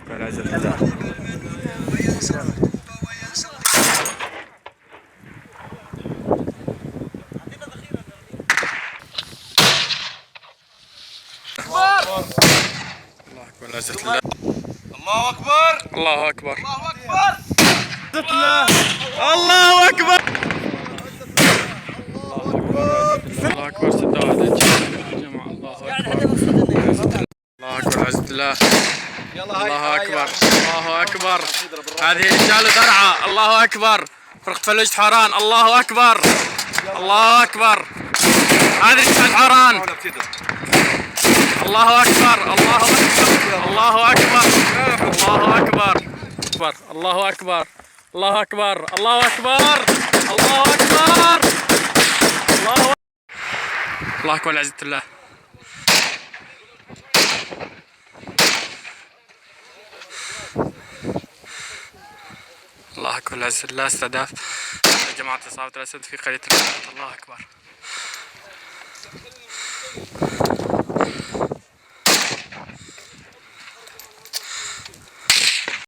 أكبر عزة الله. الله أكبر عزة الله. الله أكبر. الله أكبر. الله أكبر. الله أكبر. الله أكبر سداد يا جماعة. الله أكبر. الله أكبر عزة الله. الله أكبر. الله أكبر. هذه رجال درعا. الله أكبر. فرقة فلوجة حوران. الله أكبر. الله أكبر. هذه رجال حوران. الله أكبر. الله أكبر. الله أكبر. الله أكبر. الله أكبر. الله أكبر. الله أكبر. الله أكبر. الله أكبر عزة الله. الله أكبر عزة الله. استهداف جماعة إصابة الأسد في قرية الرياض. الله أكبر.